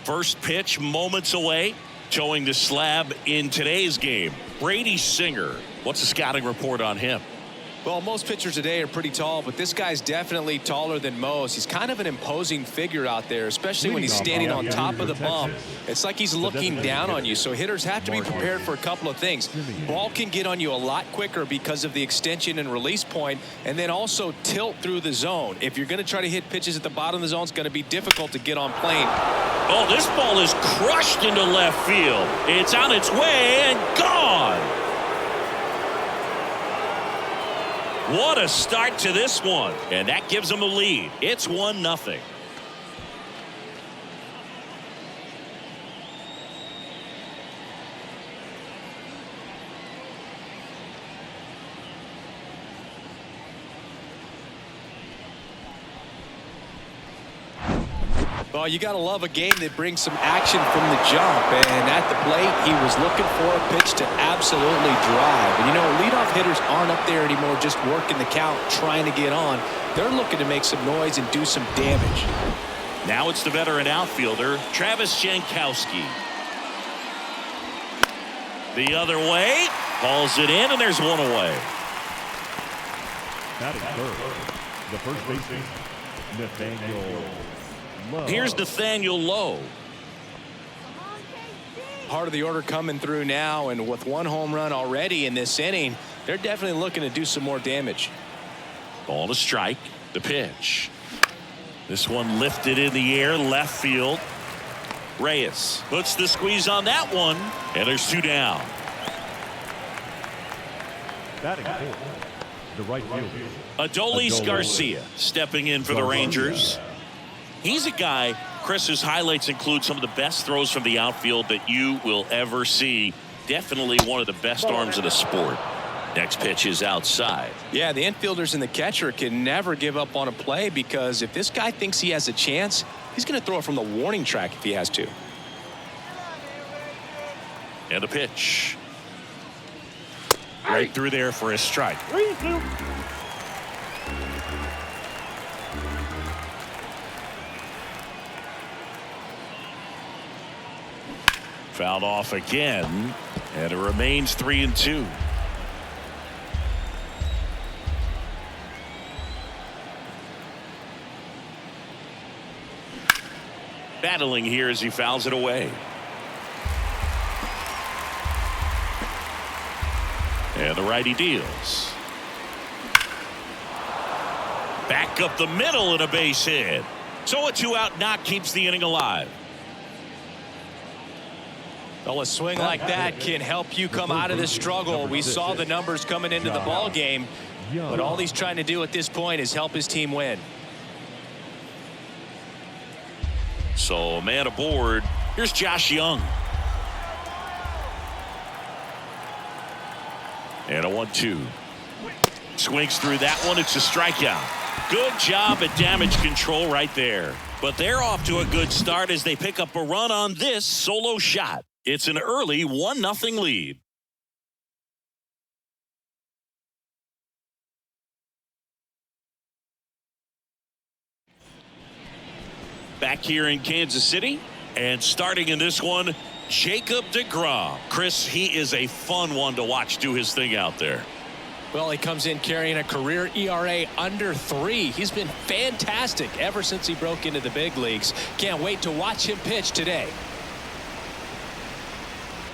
First pitch moments away, showing the slab in today's game. Brady Singer, what's the scouting report on him? Well, most pitchers today are pretty tall, but this guy's definitely taller than most. He's kind of an imposing figure out there, especially when he's standing on top of the bump. It's like he's looking down on you, so hitters have to be prepared for a couple of things. Ball can get on you a lot quicker because of the extension and release point, and then also tilt through the zone. If you're going to try to hit pitches at the bottom of the zone, it's going to be difficult to get on plane. Oh, this ball is crushed into left field. It's on its way and gone. What a start to this one. And that gives them a lead. It's 1-0. Well, you got to love a game that brings some action from the jump. And at the plate, he was looking for a pitch to absolutely drive. And, you know, leadoff hitters aren't up there anymore just working the count, trying to get on. They're looking to make some noise and do some damage. Now it's the veteran outfielder, Travis Jankowski. The other way. Hauls it in, and there's one away. Batting third, the first baseman, Nathaniel Lowe. Here's Nathaniel Lowe. Part of the order coming through now, and with one home run already in this inning, they're definitely looking to do some more damage. Ball to strike. The pitch. This one lifted in the air, left field. Reyes puts the squeeze on that one, and there's 2 down. Batting fourth, the right fielder, Adolis Garcia stepping in for the Rangers. He's a guy, Chris, whose highlights include some of the best throws from the outfield that you will ever see. Definitely one of the best arms of the sport. Next pitch is outside. Yeah, the infielders and the catcher can never give up on a play, because if this guy thinks he has a chance, he's going to throw it from the warning track if he has to. And a pitch. Right through there for a strike. Fouled off again, and it remains 3-2. Battling here as he fouls it away. And the righty deals. Back up the middle and a base hit. So a 2-out knock keeps the inning alive. Well, a swing like that can help you come out of this struggle. We saw the numbers coming into the ball game, but all he's trying to do at this point is help his team win. So, man aboard. Here's Josh Young. And a 1-2. Swings through that one. It's a strikeout. Good job at damage control right there. But they're off to a good start as they pick up a run on this solo shot. It's an early 1-0 lead. Back here in Kansas City, and starting in this one, Jacob deGrom. Chris, he is a fun one to watch do his thing out there. Well, he comes in carrying a career ERA under 3. He's been fantastic ever since he broke into the big leagues. Can't wait to watch him pitch today.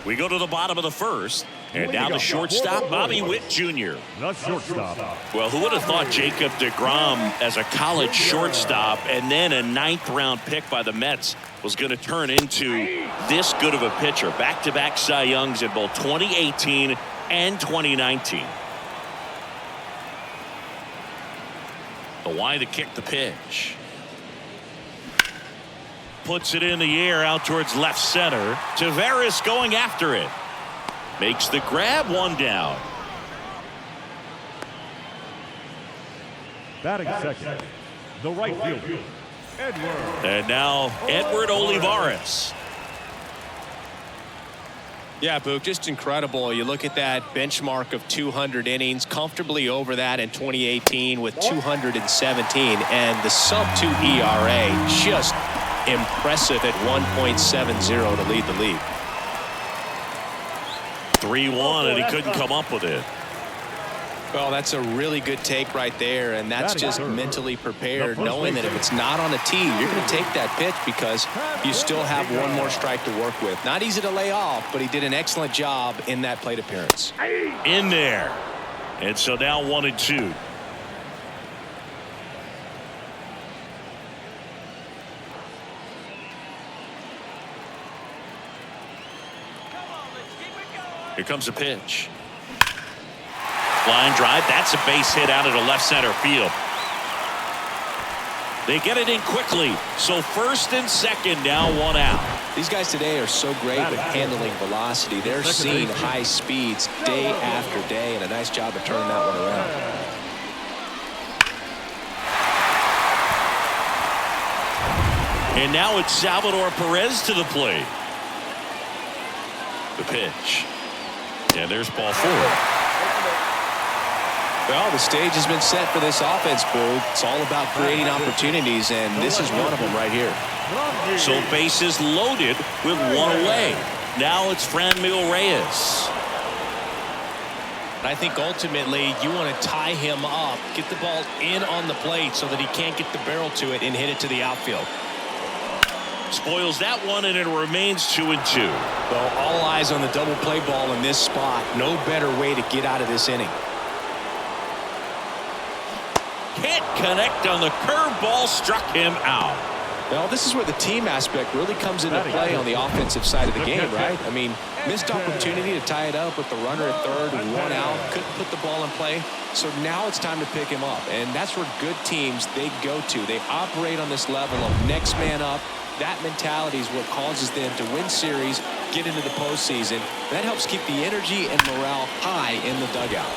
We go to the bottom of the first, and now the shortstop, Bobby Witt Jr. The shortstop. Well, who would have thought Jacob deGrom as a college shortstop and then a 9th-round pick by the Mets was going to turn into this good of a pitcher? Back-to-back Cy Youngs in both 2018 and 2019. The wide to kick the pitch. Puts it in the air out towards left center. Taveras going after it. Makes the grab, 1 down. Batting second, the right fielder, Edward. And now Edward Olivares. Yeah, Boog, just incredible. You look at that benchmark of 200 innings, comfortably over that in 2018 with 217, and the sub-2 ERA, just impressive at 1.70 to lead the league. 3-1, and he couldn't come up with it. Well, that's a really good take right there, and that's just mentally prepared, knowing that if it's not on a tee, you're going to take that pitch because you still have one more strike to work with. Not easy to lay off, but he did an excellent job in that plate appearance. In there. And so now 1-2. Here comes a pitch. Line drive. That's a base hit out of the left center field. They get it in quickly. So first and second, now 1 out. These guys today are so great with handling velocity. They're seeing high speeds day after day, and a nice job of turning that one around. And now it's Salvador Perez to the plate. The pitch. And there's ball 4. Well, the stage has been set for this offense, Boog. It's all about creating opportunities, and this is one of them right here. So bases loaded with 1 away. Now it's Franmil Reyes. I think ultimately you want to tie him up, get the ball in on the plate so that he can't get the barrel to it and hit it to the outfield. Spoils that one, and it remains 2-2. Well, all eyes on the double play ball in this spot. No better way to get out of this inning. Can't connect on the curveball, struck him out. Well, this is where the team aspect really comes into play on the offensive side of the game, right? I mean, missed opportunity to tie it up with the runner at third and 1 out. Couldn't put the ball in play. So now it's time to pick him up. And that's where good teams, they go to. They operate on this level of next man up. That mentality is what causes them to win series, get into the postseason. That helps keep the energy and morale high in the dugout.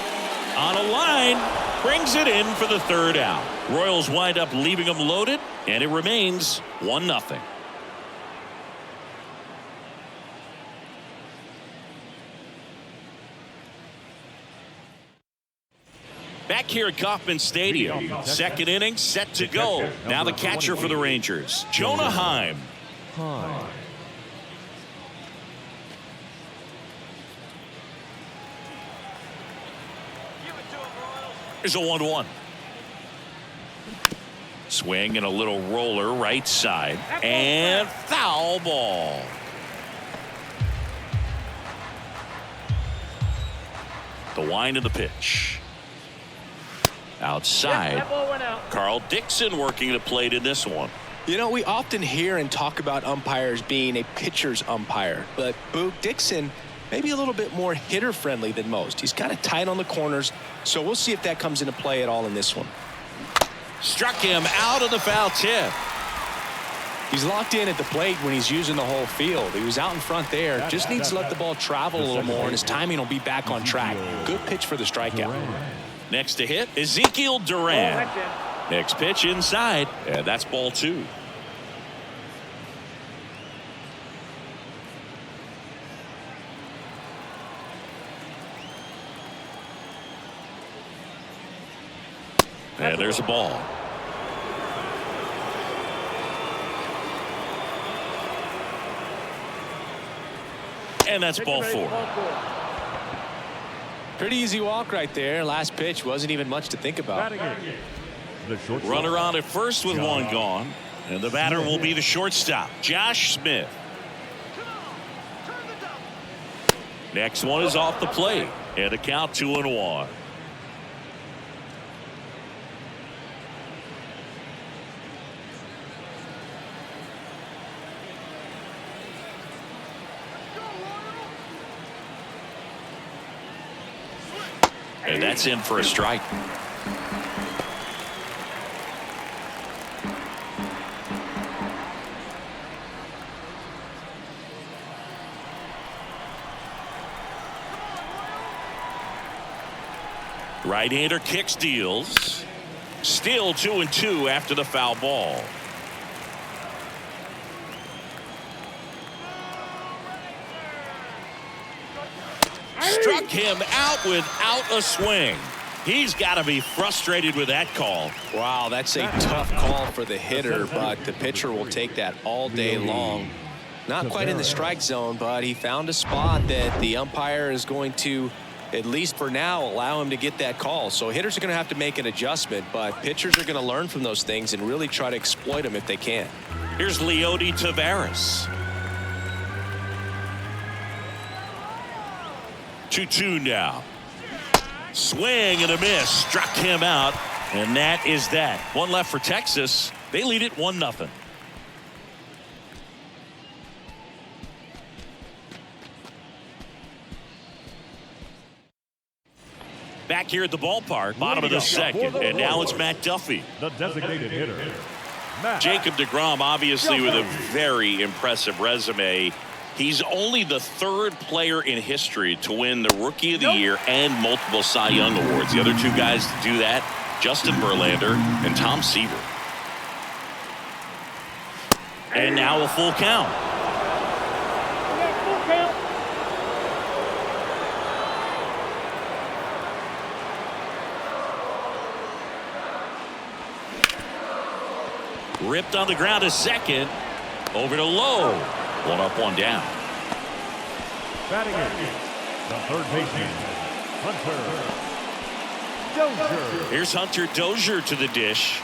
On a line, brings it in for the 3rd out. Royals wind up leaving them loaded, and it remains 1-0. Back here at Kauffman Stadium, 2nd inning set to go. Now the catcher for the Rangers, Jonah Heim. Here's a 1-1. Swing and a little roller right side. And foul ball. The wind of the pitch. Outside. Carl Dixon working the plate in this one. You know, we often hear and talk about umpires being a pitcher's umpire. But Boog, Dixon, maybe a little bit more hitter-friendly than most. He's kind of tight on the corners, so we'll see if that comes into play at all in this one. Struck him out of the foul tip. He's locked in at the plate when he's using the whole field. He was out in front there. Just needs to let the ball travel a little more, and his timing will be back on track. Good pitch for the strikeout. Next to hit, Ezekiel Duran. Next pitch inside, and that's ball 2. And there's a ball. And that's ball 4. Pretty easy walk right there. Last pitch wasn't even much to think about. Runner on at first with 1 gone. And the batter will be the shortstop, Josh Smith. Next one is off the plate. And a count 2-1. And that's in for a strike. Right-hander kicks, deals. Still 2-2 after the foul ball. Struck him out without a swing. He's got to be frustrated with that call. Wow, that's a tough call for the hitter, but the pitcher will take that all day long. Not quite in the strike zone, but he found a spot that the umpire is going to, at least for now, allow him to get that call. So hitters are going to have to make an adjustment, but pitchers are going to learn from those things and really try to exploit them if they can. Here's Leody Taveras. 2-2 now. Swing and a miss. Struck him out. And that is that. One left for Texas. They lead it 1-0. Back here at the ballpark, bottom of the second. And now it's Matt Duffy. The designated hitter. Matt. Jacob deGrom, obviously with a very impressive resume. He's only the third player in history to win the Rookie of the Year and multiple Cy Young Awards. The other two guys to do that, Justin Verlander and Tom Seaver. And now a full count. Ripped on the ground to second. Over to Lowe. One up, one down. Batting in, the third baseman, Hunter Dozier. Here's Hunter Dozier to the dish.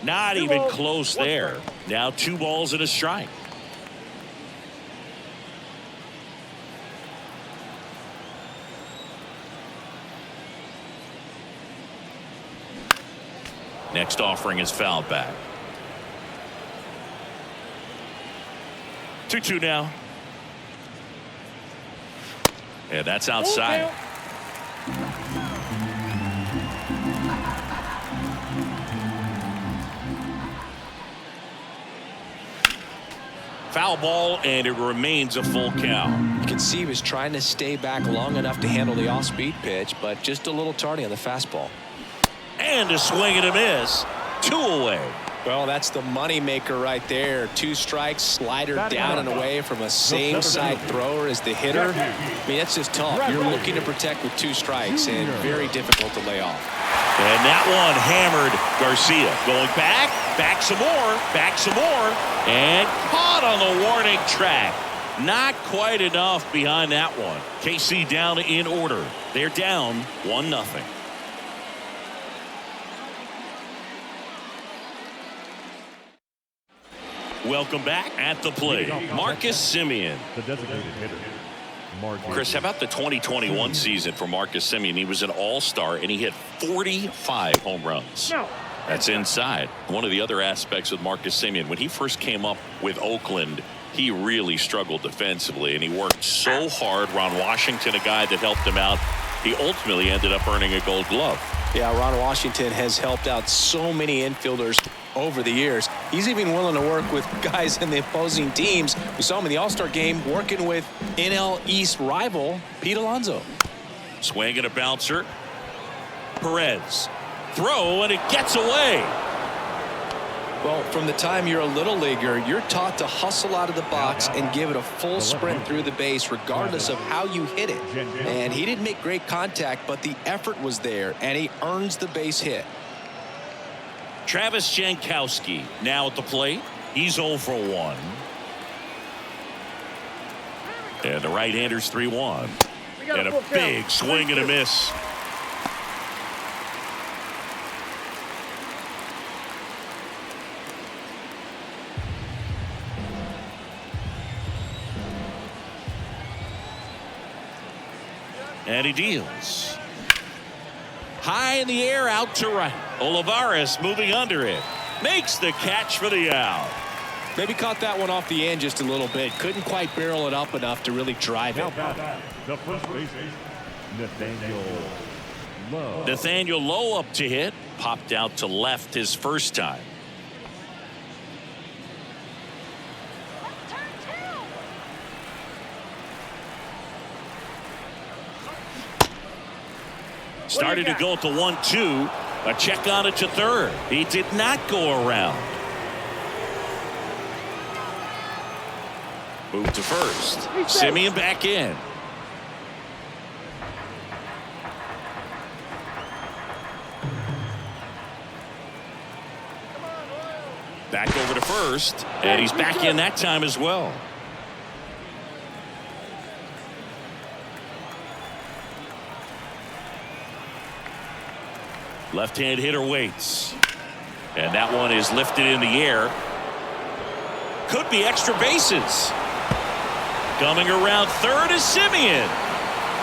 Not even close there. Now 2 balls and a strike. Next offering is fouled back. 2-2 now. And that's outside. Foul ball, and it remains a full count. You can see he was trying to stay back long enough to handle the off-speed pitch, but just a little tardy on the fastball. And a swing and a miss. 2 away. Well, that's the money maker right there. 2 strikes, slider down and away from a same side thrower as the hitter. I mean, that's just tough. You're looking to protect with 2 strikes and very difficult to lay off. And that one hammered Garcia. Going back some more, and caught on the warning track. Not quite enough behind that one. KC down in order. They're down 1-0. Welcome back at the plate, Marcus Semien. The designated hitter. Chris, how about the 2021 season for Marcus Semien? He was an all-star, and he hit 45 home runs. That's inside. One of the other aspects of Marcus Semien, when he first came up with Oakland, he really struggled defensively, and he worked so hard. Ron Washington, a guy that helped him out, he ultimately ended up earning a Gold Glove. Yeah, Ron Washington has helped out so many infielders over the years. He's even willing to work with guys in the opposing teams. We saw him in the All-Star game working with NL East rival Pete Alonso. Swing and a bouncer. Perez. Throw, and it gets away. Well, from the time you're a little leaguer, you're taught to hustle out of the box and give it a full sprint through the base regardless of how you hit it. And he didn't make great contact, but the effort was there, and he earns the base hit. Travis Jankowski now at the plate. He's 0 for 1. And the right-hander's 3-1. And a big swing and a miss. And he deals. High in the air, out to right. Olivares moving under it. Makes the catch for the out. Maybe caught that one off the end just a little bit. Couldn't quite barrel it up enough to really drive it. The first baseman, Nathaniel Lowe up to hit. Popped out to left his first time. Started to go at the 1-2. A check on it to third. He did not go around. Move to first. Simeon back in. Back over to first, and he's back in that time as well. Left-hand hitter waits. And that one is lifted in the air. Could be extra bases. Coming around third is Simeon.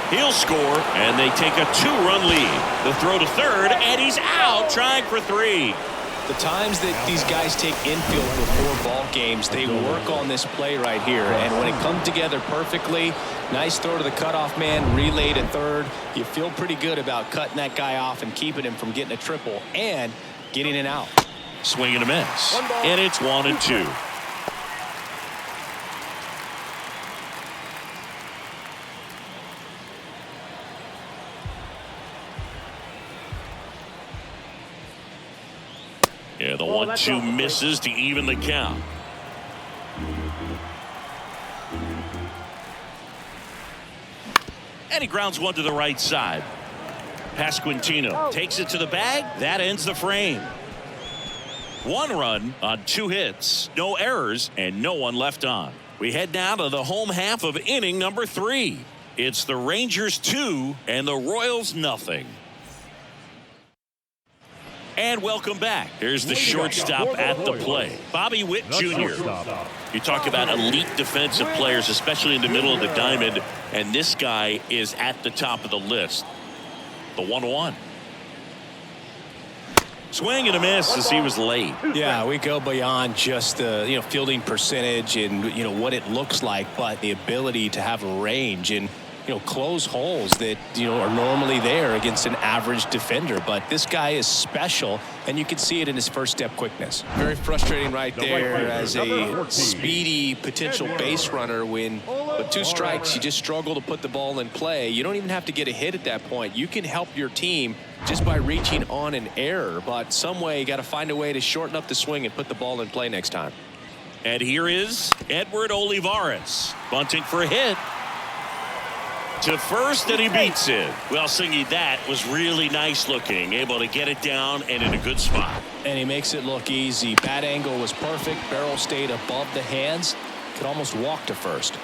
He'll score, and they take a 2-run lead. The throw to third, and he's out trying for 3. The times that these guys take infield before ball games, they work on this play right here. And when it comes together perfectly, nice throw to the cutoff man, relay to third. You feel pretty good about cutting that guy off and keeping him from getting a triple and getting it out. Swing and a miss. And it's 1-2. Yeah, the 1-2 misses to even the count. And he grounds one to the right side. Pasquantino takes it to the bag. That ends the frame. 1 run on 2 hits, no errors, and no one left on. We head now to the home half of inning number 3. It's the Rangers 2 and the Royals nothing. And welcome back. Here's the shortstop at the plate, Bobby Witt Jr. You talk about elite defensive players, especially in the middle of the diamond, and this guy is at the top of the list. The 1-1. Swing and a miss as he was late. Yeah, we go beyond just the fielding percentage and what it looks like, but the ability to have range and close holes that are normally there against an average defender. But this guy is special, and you can see it in his first step quickness. Very frustrating right there as a speedy potential base runner. When with 2 strikes, you just struggle to put the ball in play. You don't even have to get a hit at that point. You can help your team just by reaching on an error, but some way you got to find a way to shorten up the swing and put the ball in play next time. And here is Edward Olivares bunting for a hit. To first, and he beats it. Well, Singy, that was really nice looking. Able to get it down and in a good spot. And he makes it look easy. Bat angle was perfect. Barrel stayed above the hands. Could almost walk to first.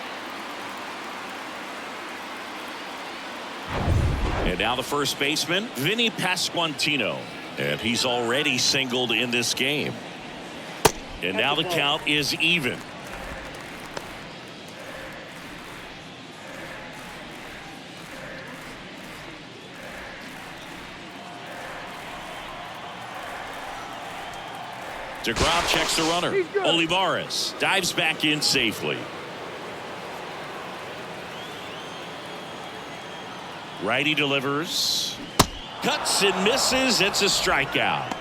And now the first baseman, Vinny Pasquantino. And he's already singled in this game. And now the count is even. DeGrom checks the runner. Olivares dives back in safely. Righty delivers. Cuts and misses. It's a strikeout.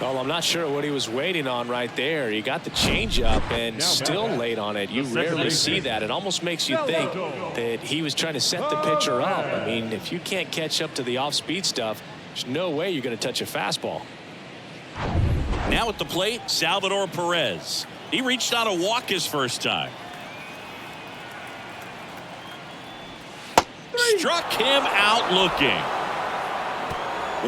Well, I'm not sure what he was waiting on right there. He got the changeup and still late on it. You rarely see that. It almost makes you think that he was trying to set the pitcher up. I mean, if you can't catch up to the off-speed stuff, there's no way you're going to touch a fastball. Now at the plate, Salvador Perez. He reached on a walk his first time. Struck him out looking.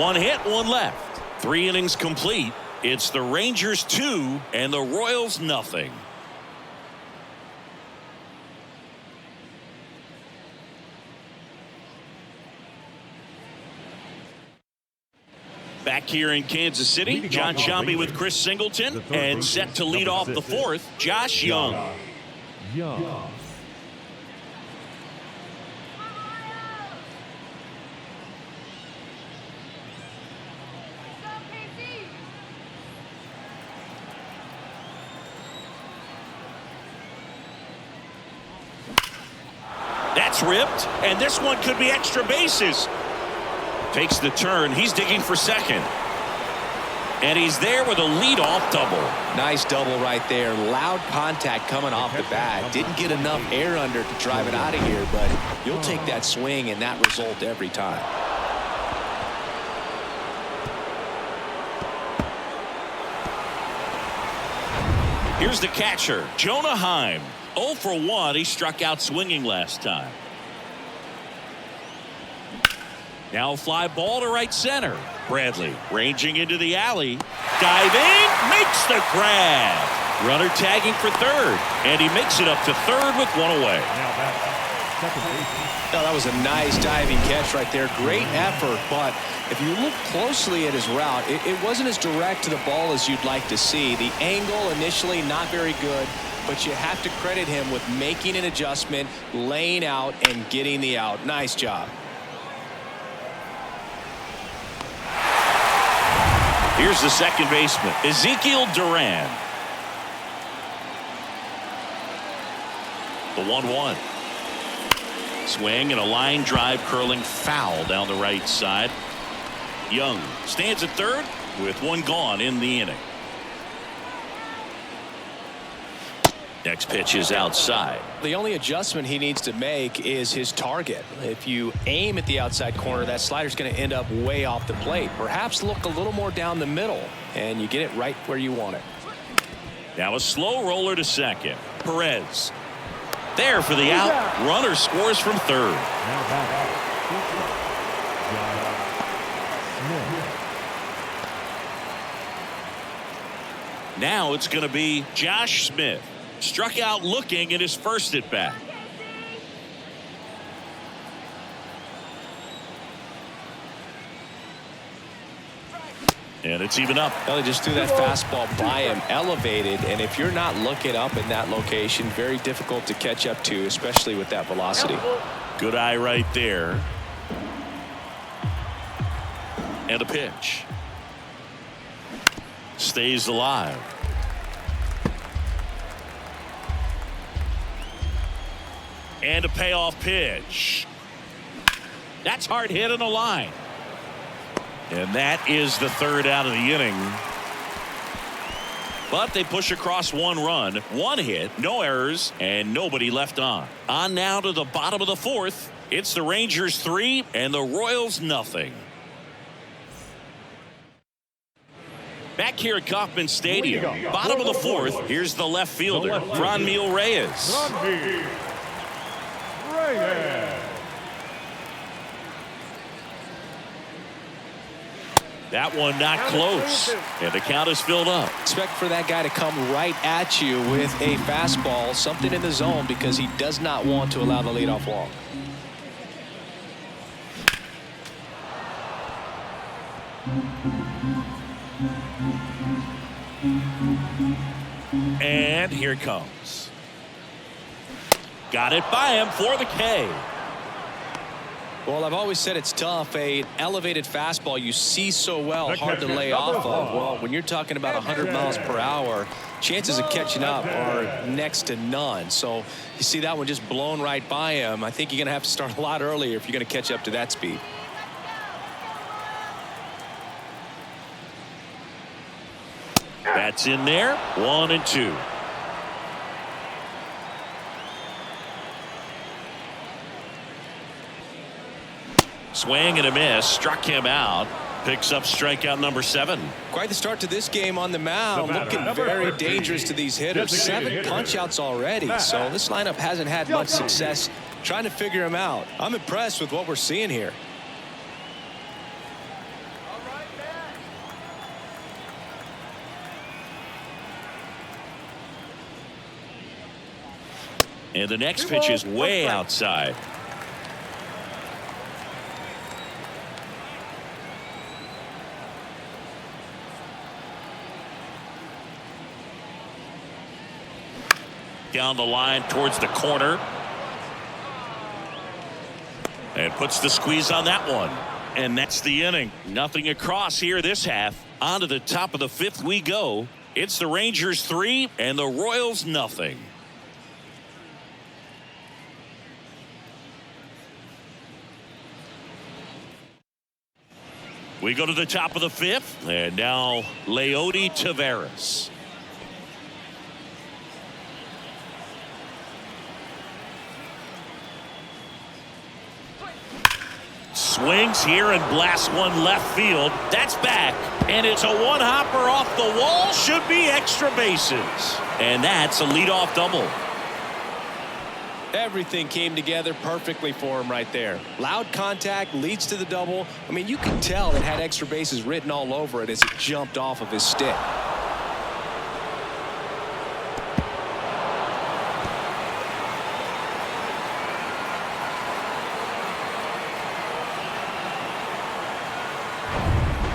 1 hit, 1 left. 3 innings complete. It's the Rangers 2 and the Royals nothing. Back here in Kansas City, John Sciambi with Chris Singleton, and set to lead off the 4th, Josh Young. That's ripped, and this one could be extra bases. Takes the turn. He's digging for second. And he's there with a leadoff double. Nice double right there. Loud contact coming off the bat. Didn't get enough air under to drive it out of here, but you'll take that swing and that result every time. Here's the catcher, Jonah Heim. 0 for 1. He struck out swinging last time. Now a fly ball to right center. Bradley ranging into the alley. Diving, makes the grab. Runner tagging for third, and he makes it up to third with one away. Now back, second base. Oh, that was a nice diving catch right there. Great effort, but if you look closely at his route, it wasn't as direct to the ball as you'd like to see. The angle initially not very good, but you have to credit him with making an adjustment, laying out, and getting the out. Nice job. Here's the second baseman, Ezekiel Duran. The 1-1. Swing and a line drive curling foul down the right side. Young stands at third with one gone in the inning. Next pitch is outside. The only adjustment he needs to make is his target. If you aim at the outside corner, that slider's going to end up way off the plate. Perhaps look a little more down the middle, and you get it right where you want it. Now a slow roller to second. Perez. There for the out. Runner scores from third. Now back. Now it's going to be Josh Smith. Struck out looking in his first at bat. And it's even up. Well, they just threw that fastball by him, elevated, and if you're not looking up in that location, very difficult to catch up to, especially with that velocity. Good eye right there. And a pitch. Stays alive. And a payoff pitch. That's hard hit on the line. And that is the third out of the inning. But they push across one run, one hit, no errors, and nobody left on. On now to the bottom of the fourth. It's the Rangers 3 and the Royals nothing. Back here at Kauffman Stadium, bottom of the fourth. Here's the left fielder, Franmil Reyes. That one not close, and the count is filled up. Expect for that guy to come right at you with a fastball, something in the zone, because he does not want to allow the leadoff walk. And here it comes. Got it by him for the K. Well, I've always said it's tough. An elevated fastball you see so well, hard to lay off of. Well, when you're talking about 100 miles per hour, chances of catching up are next to none. So you see that one just blown right by him. I think you're going to have to start a lot earlier if you're going to catch up to that speed. That's in there. 1-2. Swing and a miss. Struck him out. Picks up strikeout number 7. Quite the start to this game on the mound. Looking very dangerous to these hitters. 7 punch-outs already. So this lineup hasn't had much success trying to figure him out. I'm impressed with what we're seeing here. And the next pitch is way outside. Down the line towards the corner. And puts the squeeze on that one. And that's the inning. Nothing across here this half. On to the top of the 5th we go. It's the Rangers 3 and the Royals nothing. We go to the top of the 5th, and now Leody Taveras. Swings here and blasts one left field. That's back, and it's a one-hopper off the wall. Should be extra bases. And that's a leadoff double. Everything came together perfectly for him right there. Loud contact leads to the double. I mean, you can tell it had extra bases written all over it as it jumped off of his stick.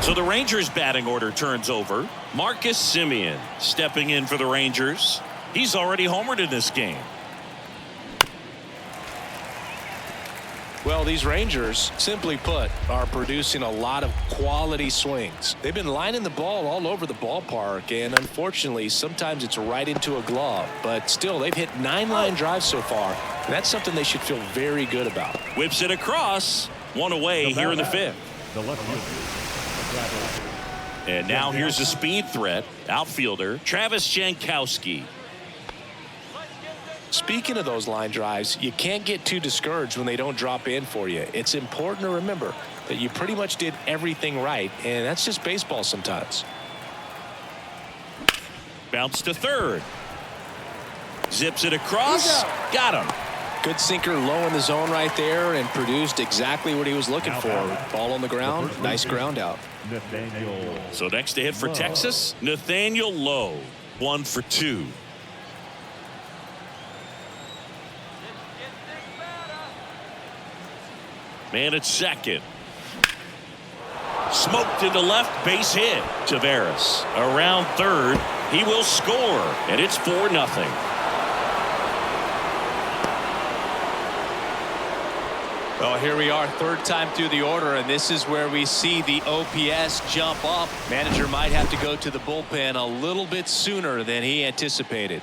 So the Rangers batting order turns over. Marcus Semien stepping in for the Rangers. He's already homered in this game. Well, these Rangers, simply put, are producing a lot of quality swings. They've been lining the ball all over the ballpark, and unfortunately, sometimes it's right into a glove. But still, they've hit 9 line drives so far, and that's something they should feel very good about. Whips it across. One away here in the 5th. The left fielder. And now here's a speed threat. Outfielder Travis Jankowski. Speaking of those line drives, you can't get too discouraged when they don't drop in for you. It's important to remember that you pretty much did everything right, and that's just baseball sometimes. Bounce to third. Zips it across. Got him. Good sinker low in the zone right there and produced exactly what he was looking for. Ball on the ground. Nice ground out. So next to hit for Texas, Nathaniel Lowe. 1 for 2. Man at second. Smoked into left, base hit. Taveras around third. He will score, and it's 4-0. Well, here we are, third time through the order, and this is where we see the OPS jump up. Manager might have to go to the bullpen a little bit sooner than he anticipated.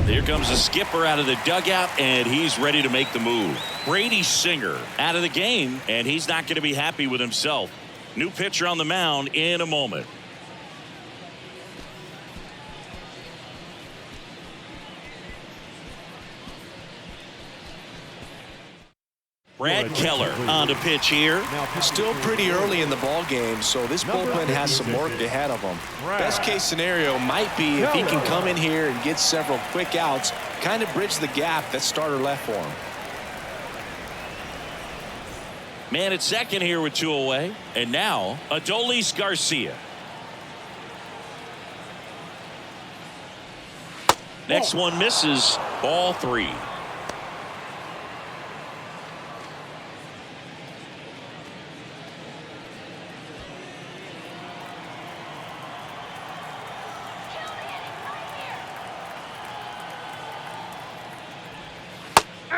Here comes the skipper out of the dugout, and he's ready to make the move. Brady Singer out of the game, and he's not going to be happy with himself. New pitcher on the mound in a moment. Brad Keller on to pitch here. Still pretty early in the ball game, so this bullpen has some work ahead of them. Best case scenario might be if he can come in here and get several quick outs, kind of bridge the gap that starter left for him. Man at second here with 2 away. And now Adolis Garcia. Next one misses. Ball 3.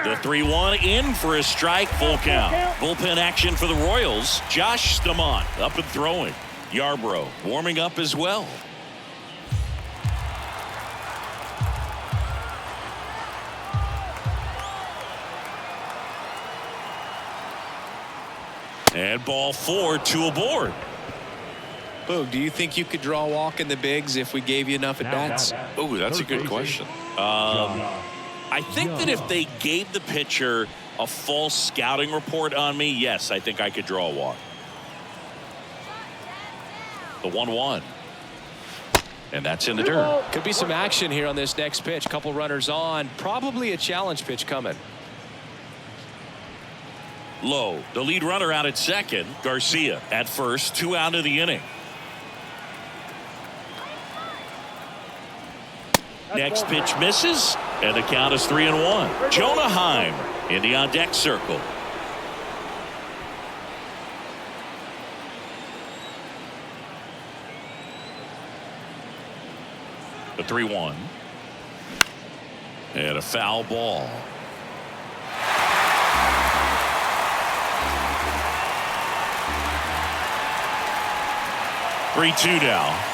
The 3-1 in for a strike, full count. Bullpen action for the Royals. Josh Stamont up and throwing. Yarbrough warming up as well. And ball 4, 2 aboard. Boog, do you think you could draw a walk in the bigs if we gave you enough at bats? Oh, that's a good question. I think that if they gave the pitcher a false scouting report on me, yes, I think I could draw a walk. The 1-1. And that's in the dirt. Could be some action here on this next pitch. Couple runners on. Probably a challenge pitch coming. Low, the lead runner out at second. Garcia at first. 2 out of the inning. Next pitch misses, and the count is 3-1. Jonah Heim in the on-deck circle. The 3-1. And a foul ball. Three-two now.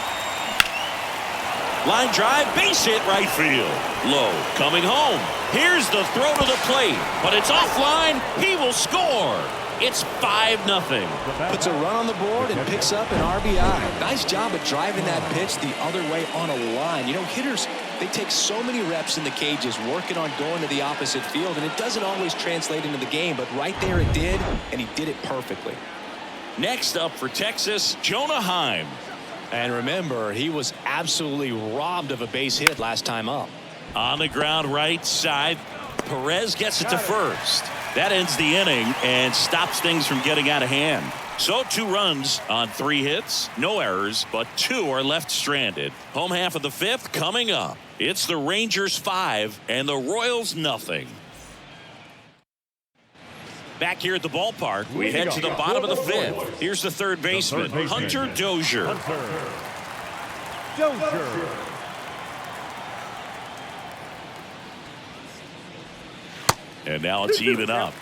Line drive, base hit right field. Low coming home. Here's the throw to the plate, but it's offline. He will score. It's 5-0. Puts a run on the board and picks up an RBI. Nice job of driving that pitch the other way on a line. You know, hitters, they take so many reps in the cages working on going to the opposite field, and it doesn't always translate into the game, but right there it did, and he did it perfectly. Next up for Texas, Jonah Heim. And remember, he was absolutely robbed of a base hit last time up. On the ground right side, Perez gets it to first. That ends the inning and stops things from getting out of hand. So 2 runs on 3 hits, no errors, but 2 are left stranded. Home half of the 5th coming up. It's the Rangers 5 and the Royals nothing. Back here at the ballpark, we head to the bottom of the 5th. Here's the third baseman, Hunter Dozier. And now it's even up.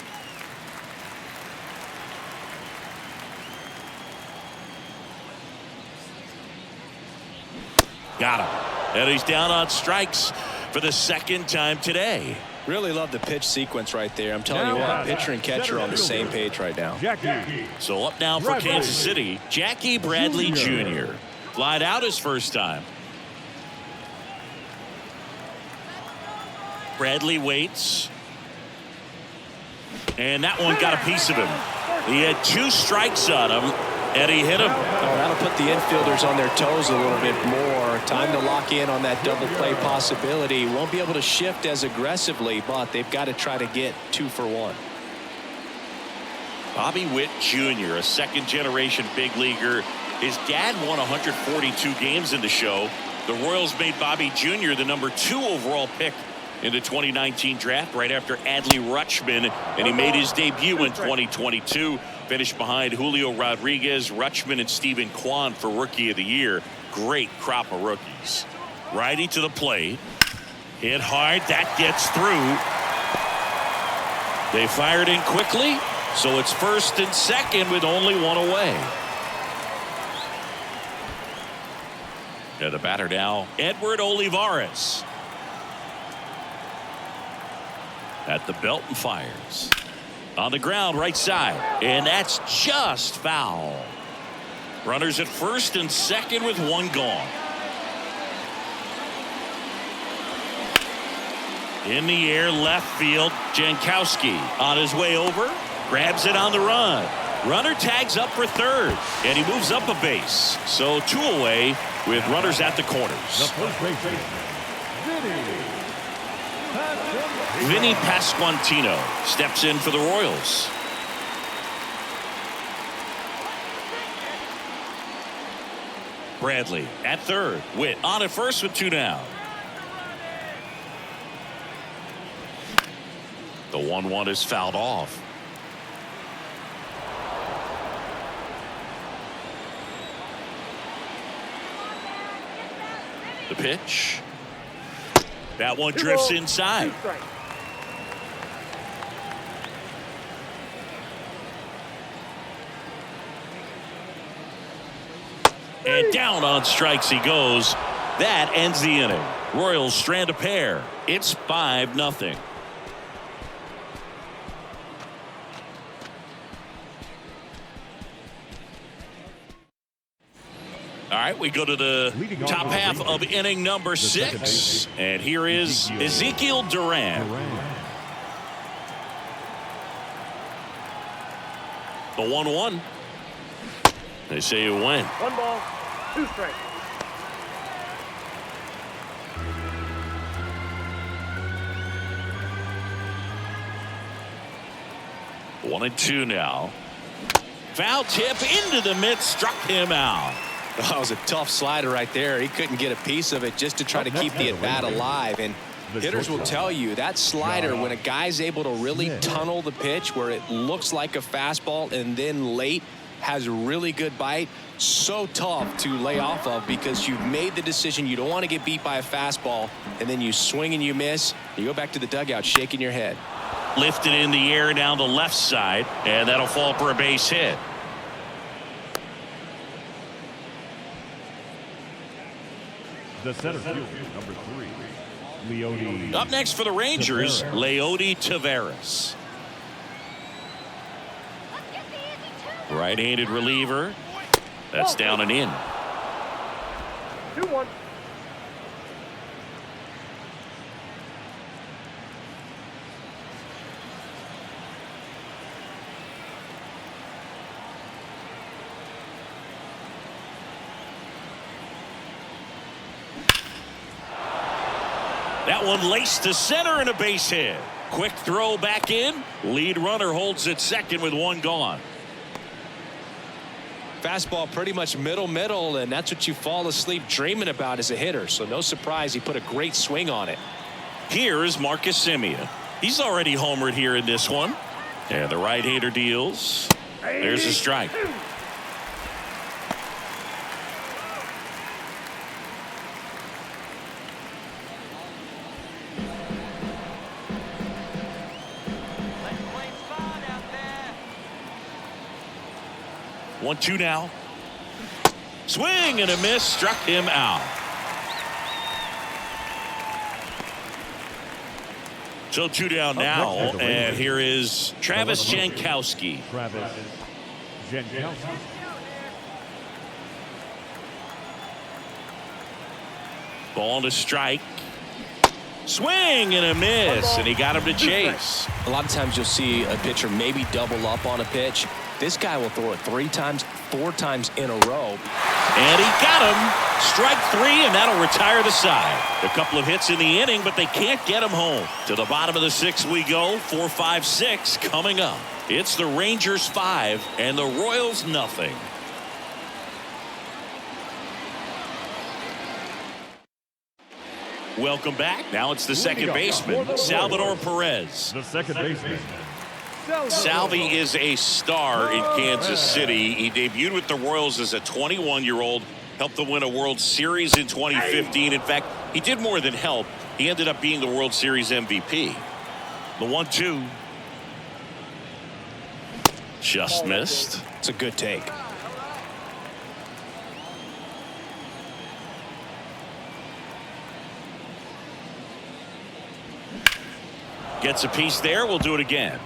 Got him. And he's down on strikes for the 2nd time today. Really love the pitch sequence right there. I'm telling you what, pitcher and catcher on the same page right now. So up now for Kansas City, Jackie Bradley Jr. Flied out his first time. Bradley waits. And that one got a piece of him. He had 2 strikes on him, and he hit him. Oh, that'll put the infielders on their toes a little bit more. Time to lock in on that double play possibility. Won't be able to shift as aggressively, but they've got to try to get 2 for 1. Bobby Witt Jr., a 2nd-generation big leaguer. His dad won 142 games in the show. The Royals made Bobby Jr. the number 2 overall pick in the 2019 draft right after Adley Rutschman, and he made his debut in 2022. Finished behind Julio Rodriguez, Rutschman, and Stephen Kwan for Rookie of the Year. Great crop of rookies. Righty to the plate. Hit hard. That gets through. They fired in quickly, so it's 1st and 2nd with only 1 away. And the batter now, Edward Olivares. At the belt and fires. On the ground right side, and that's just foul. Runners at 1st and 2nd with 1 gone. In the air left field, Jankowski on his way over, grabs it on the run. Runner tags up for 3rd, and he moves up a base. So 2 away with runners at the corners. Vinny Pasquantino steps in for the Royals. Bradley at 3rd. Witt on at 1st with 2 down. The 1-1 is fouled off. The pitch. That one drifts inside. And down on strikes he goes. That ends the inning. Royals strand a pair. It's 5-0. All right, we go to the top half of inning number 6. And here is Ezekiel Duran. The 1-1. They say you win. 1 ball, 2 strikes. One and 2 now. Foul tip into the mid, struck him out. That was a tough slider right there. He couldn't get a piece of it just to try to keep the at-bat alive. And hitters will tell you that slider, when a guy's able to really tunnel the pitch where it looks like a fastball and then late has a really good bite, so tough to lay off of because you've made the decision you don't want to get beat by a fastball, and then you swing and you miss. You go back to the dugout shaking your head. Lifted in the air down the left side, and that'll fall for a base hit. The center fielder, number 3, Leody. Up next for the Rangers, Leody Taveras. Right-handed reliever. That's down and in. 2-1. That one laced to center and a base hit. Quick throw back in. Lead runner holds at second with one gone. Fastball pretty much middle, and that's what you fall asleep dreaming about as a hitter. So no surprise he put a great swing on it. Here's Marcus Semien. He's already homered here in this one. And the right-hander deals. There's a strike. One, two now. Swing and a miss, struck him out. So two down now, and here is Travis Jankowski. Ball to strike. Swing and a miss, and he got him to chase. A lot of times you'll see a pitcher maybe double up on a pitch. This guy will throw it 3 times, 4 times in a row. And he got him. Strike 3, and that'll retire the side. A couple of hits in the inning, but they can't get him home. To the bottom of the 6th we go. 4, 5, 6 coming up. It's the Rangers 5 and the Royals nothing. Welcome back. Now it's the second baseman, Salvador Perez. The second baseman. Salvi is a star in Kansas City. He debuted with the Royals as a 21-year-old, helped them win a World Series in 2015. In fact, he did more than help. He ended up being the World Series MVP. The 1-2. Just missed. It's a good take. Gets a piece there. We'll do it again.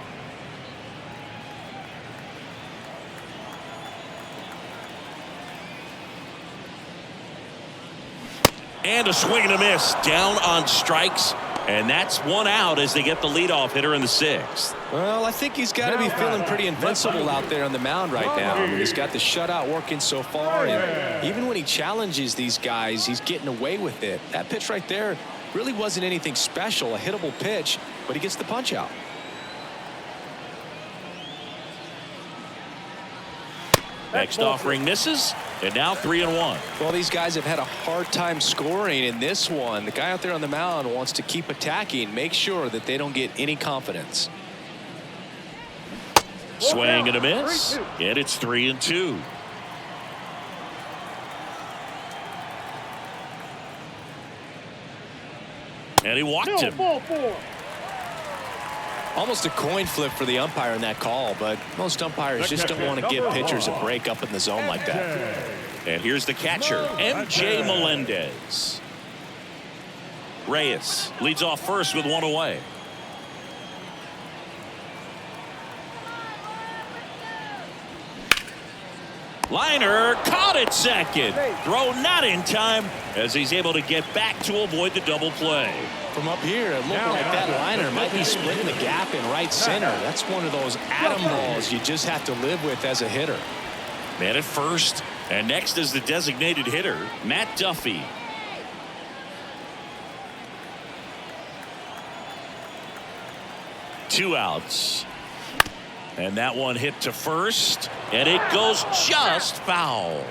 And a swing and a miss. Down on strikes. And that's one out as they get the leadoff hitter in the 6th. Well, I think he's got to be feeling pretty invincible out there on the mound right now. I mean, he's got the shutout working so far. And even when he challenges these guys, he's getting away with it. That pitch right there really wasn't anything special, a hittable pitch, but he gets the punch out. Next offering misses, and now 3-1. Well, these guys have had a hard time scoring in this one. The guy out there on the mound wants to keep attacking, make sure that they don't get any confidence. Swing and a miss, and it's 3-2. And he walked him. Almost a coin flip for the umpire in that call, but most umpires just don't want to give pitchers a break up in the zone like that. And here's the catcher, MJ Melendez. Reyes leads off first with one away. Liner caught at second. Throw not in time as he's able to get back to avoid the double play. From up here, it looked like that liner might be splitting the gap in right center. That's one of those atom balls you just have to live with as a hitter. Man at first, and next is the designated hitter, Matt Duffy. Two outs. And that one hit to first, and it goes just foul.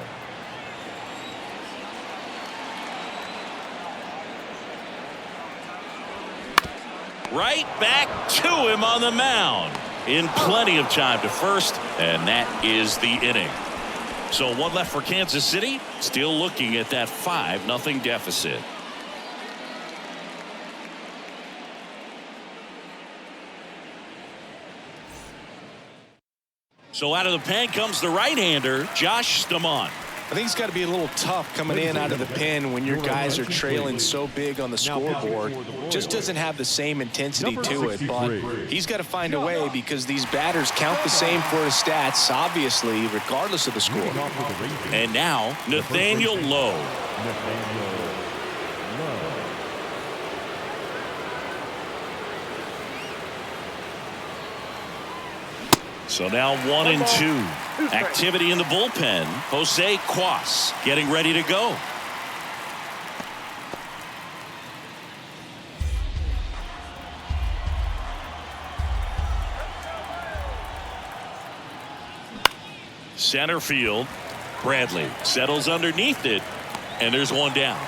Right back to him on the mound. In plenty of time to first, and that is the inning. So one left for Kansas City, still looking at that 5-0 deficit. So out of the pen comes the right-hander, Josh Stamont. I think it's got to be a little tough coming in out of the pen when your guys are trailing so big on the scoreboard. Just doesn't have the same intensity to it, but he's got to find a way because these batters count the same for his stats, obviously, regardless of the score. And now, Nathaniel Lowe. So now 1-2. Activity in the bullpen. Jose Cuas getting ready to go. Center field. Bradley settles underneath it, and there's one down.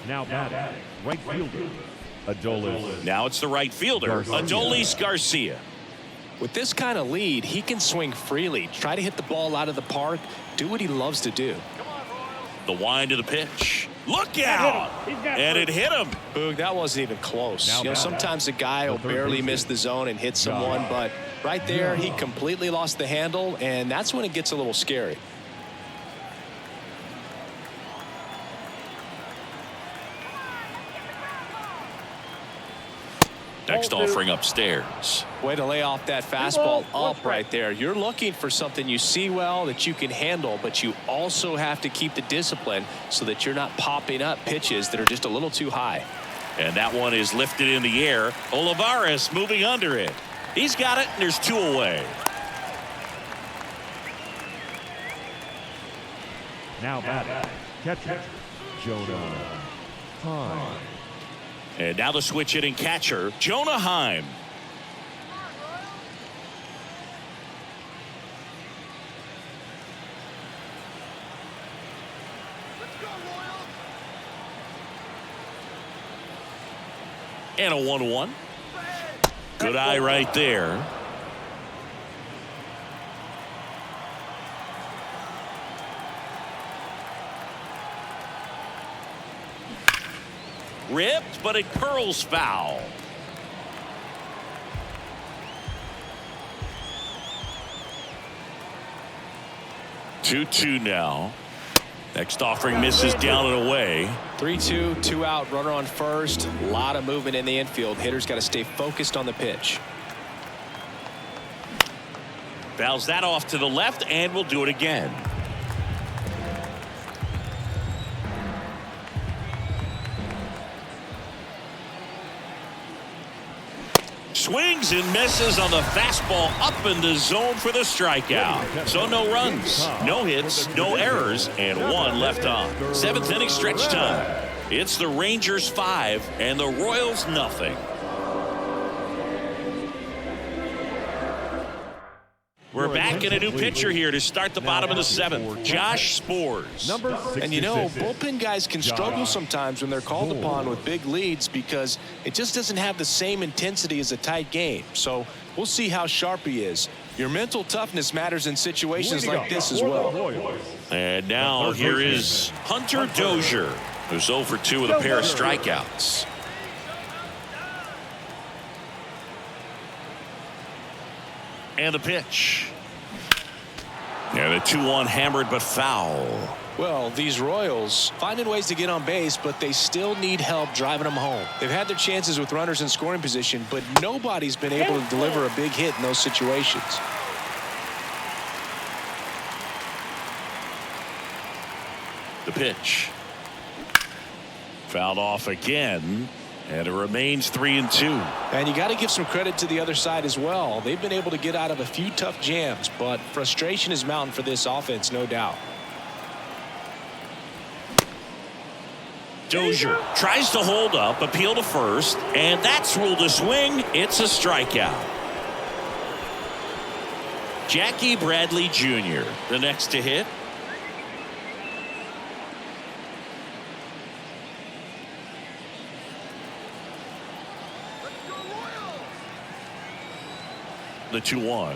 Now batting, right fielder, Adolis. Now it's the right fielder, Adolis Garcia. With this kind of lead, he can swing freely, try to hit the ball out of the park, do what he loves to do. The wind of the pitch. Look out! And it hit him. Boog, that wasn't even close. You know, sometimes a guy will barely miss the zone and hit someone, but right there, he completely lost the handle, and that's when it gets a little scary. Next offering upstairs. Way to lay off that fastball up right there. You're looking for something you see well that you can handle, but you also have to keep the discipline so that you're not popping up pitches that are just a little too high. And that one is lifted in the air. Olivares moving under it. He's got it, and there's two away. Now batting, catcher, Jonah Heim. And now the switch hitting catcher, Jonah Heim. And a 1-1. Good eye right there. Ripped, but it curls foul. Two now. Next offering misses down and away. 3-2, 2 out, runner on first. A lot of movement in the infield. Hitter's got to stay focused on the pitch. Fouls that off to the left, and we'll do it again. Swings and misses on the fastball up in the zone for the strikeout. So no runs, no hits, no errors, and one left on. Seventh inning stretch time. It's the Rangers 5 and the Royals nothing. We're back in a new pitcher here to start the bottom of the seventh. Josh Spores. And you know, bullpen guys can struggle sometimes when they're called upon with big leads because it just doesn't have the same intensity as a tight game. So we'll see how sharp he is. Your mental toughness matters in situations like this as well. And now here is Hunter Dozier, who's 0 for 2 with a pair of strikeouts. And the pitch. And the 2-1 hammered but foul. Well, these Royals finding ways to get on base, but they still need help driving them home. They've had their chances with runners in scoring position, but nobody's been able to deliver a big hit in those situations. The pitch. Fouled off again. And it remains 3-2. And you got to give some credit to the other side as well. They've been able to get out of a few tough jams, but frustration is mounting for this offense, no doubt. Dozier tries to hold up, appeal to first, and that's ruled a swing. It's a strikeout. Jackie Bradley Jr., the next to hit. The 2-1.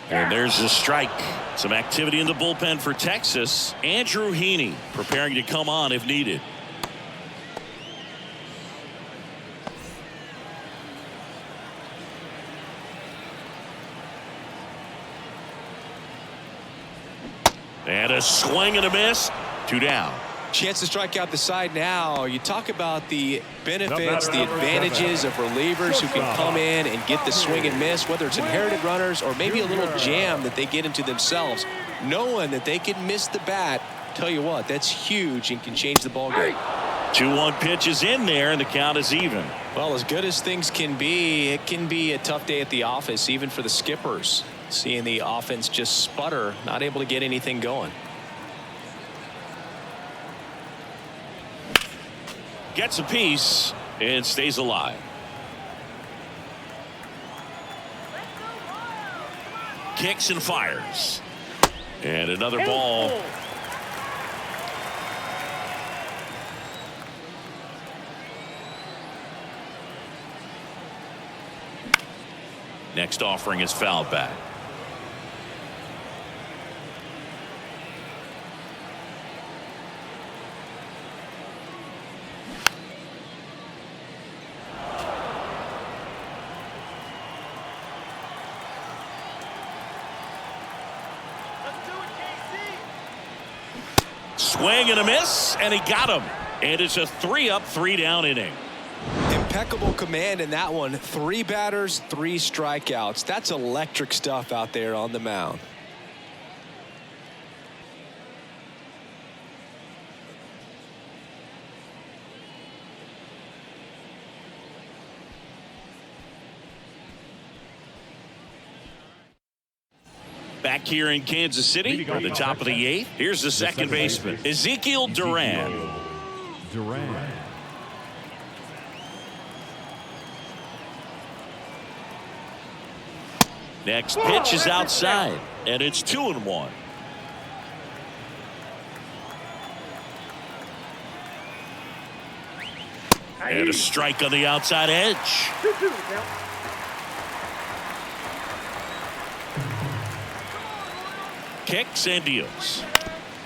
And there's a strike. Some activity in the bullpen for Texas. Andrew Heaney preparing to come on if needed. And a swing and a miss. 2 down. Chance to strike out the side now. You talk about the benefits, the advantages of relievers who can come in and get the swing and miss, whether it's inherited runners or maybe a little jam that they get into themselves. Knowing that they can miss the bat, tell you what, that's huge and can change the ball game. 2-1 pitch is in there, and the count is even. Well, as good as things can be, it can be a tough day at the office, even for the skippers. Seeing the offense just sputter, not able to get anything going. Gets a piece and stays alive. kicks and fires. And another ball. Next offering is fouled back. Swing and a miss, and he got him. And it's a 3-up, 3-down inning. Impeccable command in that one. 3 batters, 3 strikeouts. That's electric stuff out there on the mound. Back here in Kansas City for the top of the 8th. Here's the second baseman, Ezekiel Duran. Next pitch is outside, and it's 2-1. And a strike on the outside edge. Kicks and deals.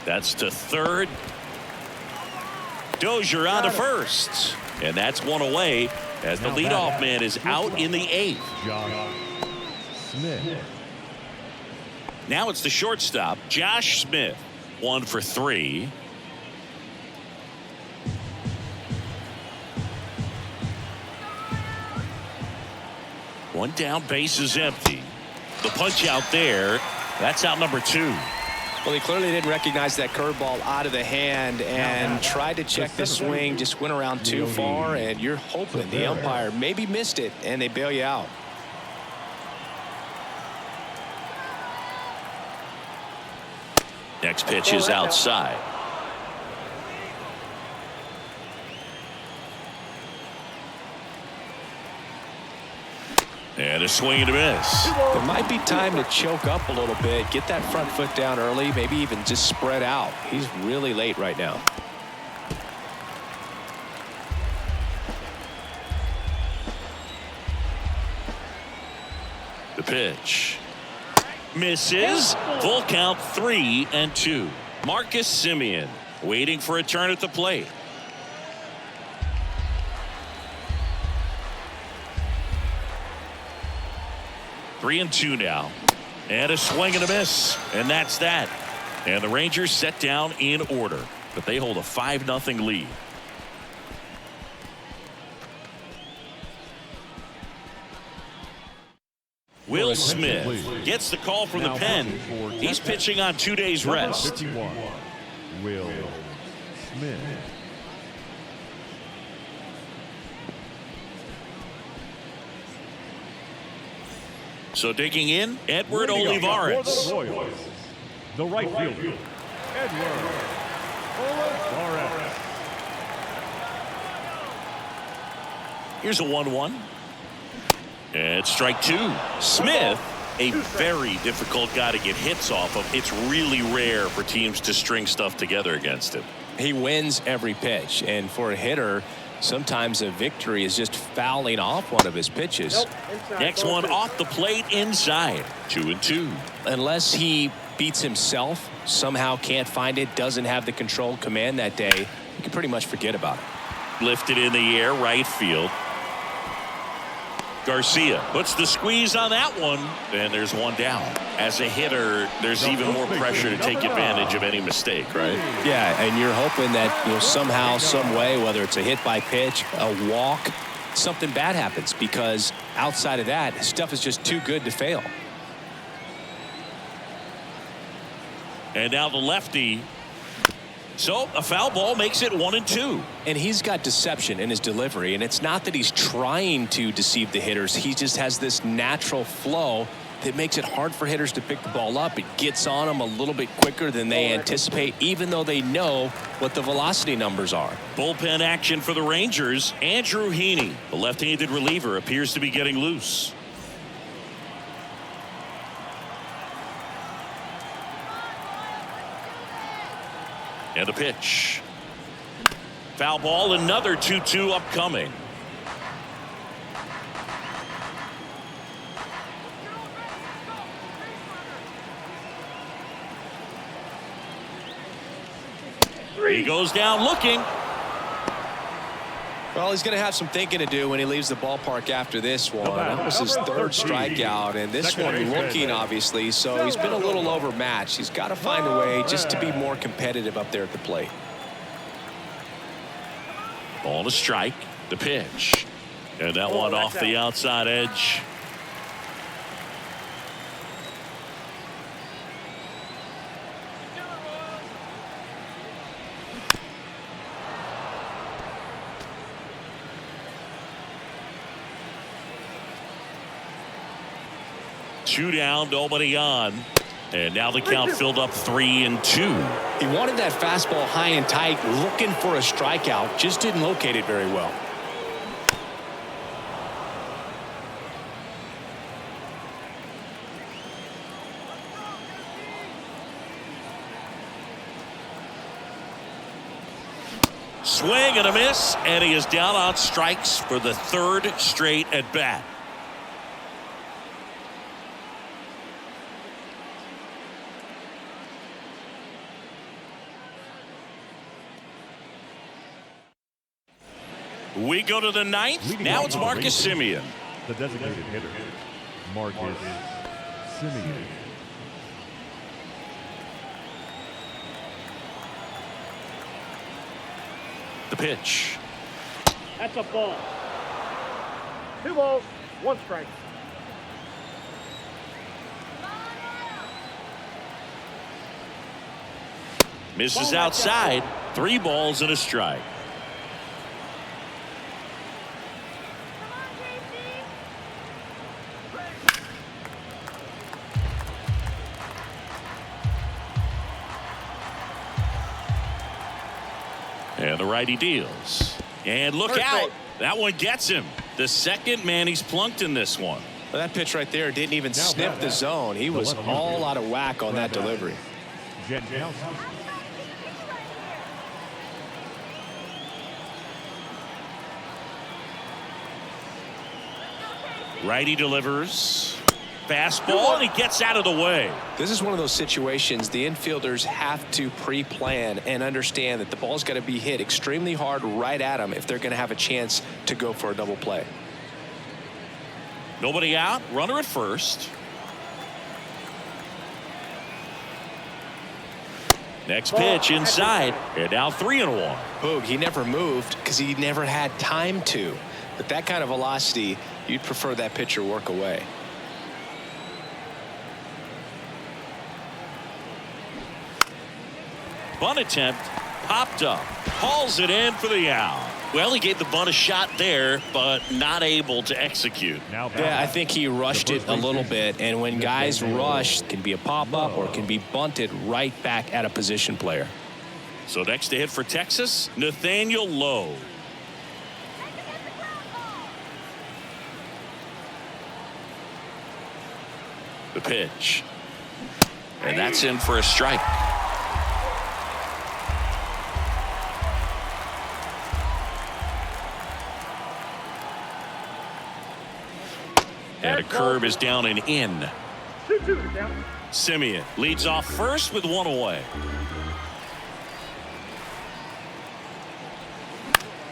That's to third. Dozier on to first. And that's one away as the leadoff man is out in the 8th. Now it's the shortstop, Josh Smith. 1 for 3. One down, base is empty. The punch out there. That's out number 2. Well, he clearly didn't recognize that curveball out of the hand and tried to check the swing, just went around too far, and you're hoping the umpire maybe missed it and they bail you out. Next pitch is outside. And a swing and a miss. There might be time to choke up a little bit, get that front foot down early, maybe even just spread out. He's really late right now. The pitch. Misses. Full count, 3-2. Marcus Semien waiting for a turn at the plate. Three and 2 now. And a swing and a miss. And that's that. And the Rangers set down in order. But they hold a 5-0 lead. Will Smith gets the call from the pen. He's pitching on 2 days rest. 51. Will Smith. So digging in, Edward Olivares. The right fielder, Edward Olivares. Here's a 1-1. And strike 2. Smith, a very difficult guy to get hits off of. It's really rare for teams to string stuff together against him. He wins every pitch, and for a hitter, sometimes a victory is just fouling off one of his pitches. Next one off the plate inside. 2-2. Unless he beats himself, somehow can't find it, doesn't have the control command that day, you can pretty much forget about it. Lifted in the air, right field. Garcia puts the squeeze on that one, and there's one down. As a hitter, there's even more pressure to take advantage of any mistake, right? Yeah, and you're hoping that somehow, some way, whether it's a hit by pitch, a walk, something bad happens, because outside of that, stuff is just too good to fail. And now the lefty. So a foul ball makes it 1-2. And he's got deception in his delivery, and it's not that he's trying to deceive the hitters. He just has this natural flow that makes it hard for hitters to pick the ball up. It gets on them a little bit quicker than they anticipate, even though they know what the velocity numbers are. Bullpen action for the Rangers. Andrew Heaney, the left-handed reliever, appears to be getting loose. And a pitch. Foul ball, another 2-2 upcoming. He goes down looking. Well, he's going to have some thinking to do when he leaves the ballpark after this one. That was his third strikeout, and this one looking, obviously, so he's been a little overmatched. He's got to find a way just to be more competitive up there at the plate. Ball to strike. The pitch. And that one off the outside edge. Two down, nobody on. And now the count filled up 3-2. He wanted that fastball high and tight, looking for a strikeout. Just didn't locate it very well. Swing and a miss, and he is down on strikes for the third straight at bat. We go to the ninth. Now it's Marcus Semien. The designated hitter, Marcus Semien. The pitch. That's a ball. 2 balls, 1 strike. Misses outside. 3 balls and a strike. And the righty deals. And look out. That one gets him. The second man he's plunked in this one. Well, that pitch right there didn't even sniff the zone. He was all out of whack on that delivery. Righty delivers. Fastball, and he gets out of the way. This is one of those situations the infielders have to pre-plan and understand that the ball's got to be hit extremely hard right at them if they're going to have a chance to go for a double play. Nobody out. Runner at first. Next pitch inside. And now 3-1. Boog, he never moved because he never had time to. But that kind of velocity, you'd prefer that pitcher work away. Bunt attempt popped up. Hauls it in for the out. Well, he gave the bunt a shot there, but not able to execute. Yeah, I think he rushed it a little bit, and when guys rush, it can be a pop-up or it can be bunted right back at a position player. So next to hit for Texas, Nathaniel Lowe. The pitch. And that's in for a strike. And a curve is down and in. Semien leads off first with 1 away.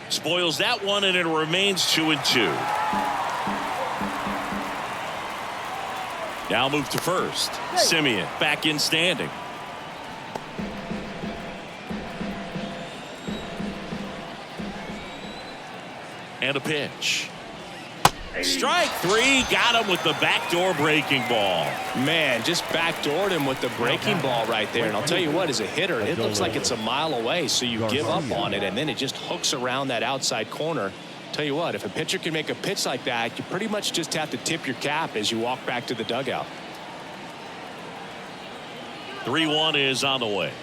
Spoils that one, and it remains 2-2. Now move to first. Semien back in standing. And a pitch. Strike 3, got him with the backdoor breaking ball. Man, just backdoored him with the breaking ball right there. And I'll tell you what, as a hitter, it looks like it's a mile away, so you give up on it, and then it just hooks around that outside corner. Tell you what, if a pitcher can make a pitch like that, you pretty much just have to tip your cap as you walk back to the dugout. 3-1 is on the way.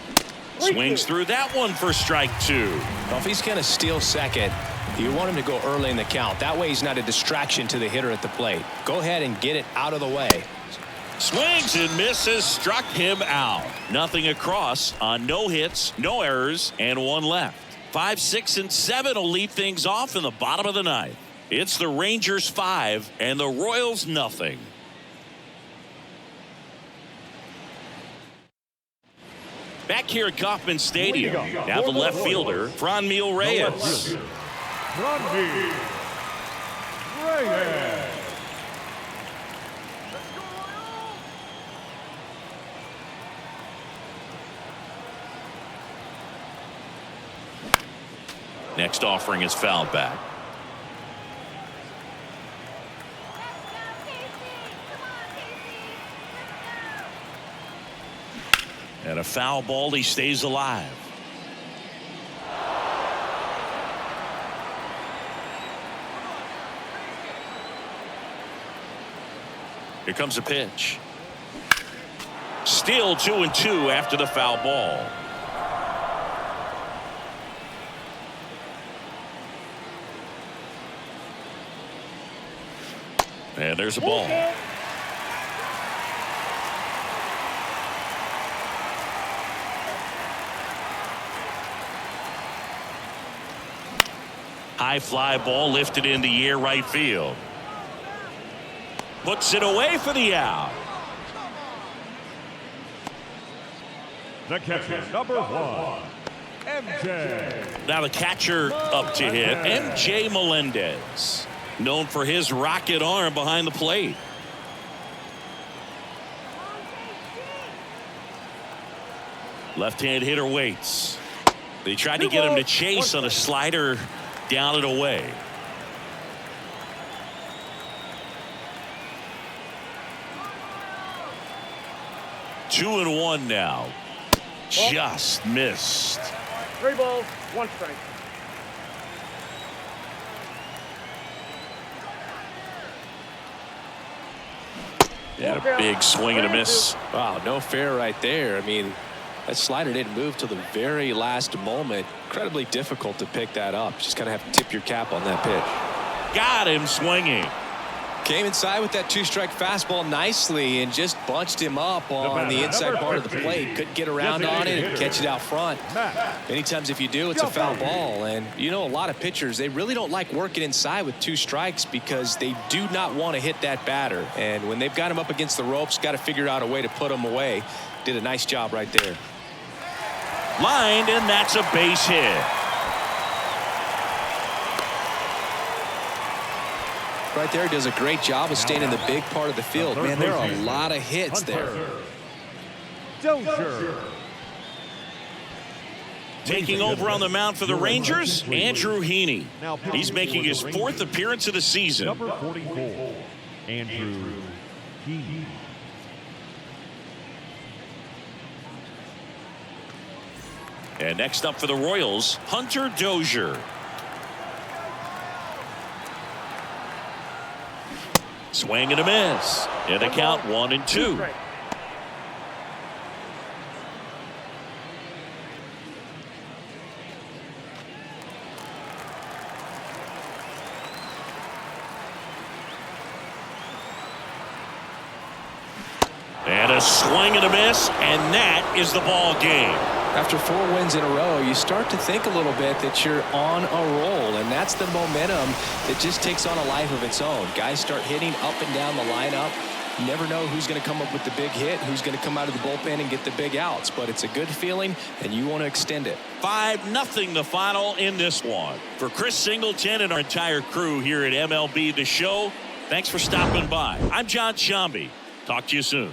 Swings through that one for strike 2. Well, if he's going to steal second, you want him to go early in the count. That way he's not a distraction to the hitter at the plate. Go ahead and get it out of the way. Swings and misses, struck him out. Nothing across on no hits, no errors, and one left. 5, 6, and 7 will lead things off in the bottom of the ninth. It's the Rangers 5 and the Royals nothing. Back here at Kauffman Stadium, now the left fielder, Franmil Reyes. Franmil Reyes. Next offering is fouled back. And a foul ball, he stays alive. Here comes a pitch. Still 2-2 after the foul ball. And there's a ball. High fly ball lifted in the air right field. Puts it away for the out. The catcher, number 1, MJ. Now the catcher up to hit, MJ Melendez. Known for his rocket arm behind the plate. Left-hand hitter waits. They tried to get him to chase on a slider down and away. Two and one now. Just missed. 3 balls, 1 strike. And a big swing and a miss. Wow, no fair right there. I mean, that slider didn't move till the very last moment. Incredibly difficult to pick that up. Just kind of have to tip your cap on that pitch. Got him swinging. Came inside with that 2-strike fastball nicely and just bunched him up on the inside part of the plate. Couldn't get around on it and catch it out front. Many times if you do, it's a foul ball. And you know, a lot of pitchers, they really don't like working inside with 2 strikes because they do not want to hit that batter. And when they've got him up against the ropes, got to figure out a way to put him away. Did a nice job right there. Lined, and that's a base hit. Right there, does a great job of staying in the big part of the field. Man, there are a lot of hits there. Dozier. Taking over on the mound for the Rangers, Andrew Heaney. He's making his 4th appearance of the season. Number 44, Andrew Heaney. And next up for the Royals, Hunter Dozier. Swing and a miss. And the count 1-2. And a swing and a miss, and that is the ball game. After 4 wins in a row, you start to think a little bit that you're on a roll, and that's the momentum that just takes on a life of its own. Guys start hitting up and down the lineup. You never know who's going to come up with the big hit, who's going to come out of the bullpen and get the big outs, but it's a good feeling, and you want to extend it. 5-0 the final in this one. For Chris Singleton and our entire crew here at MLB The Show, thanks for stopping by. I'm John Shambi. Talk to you soon.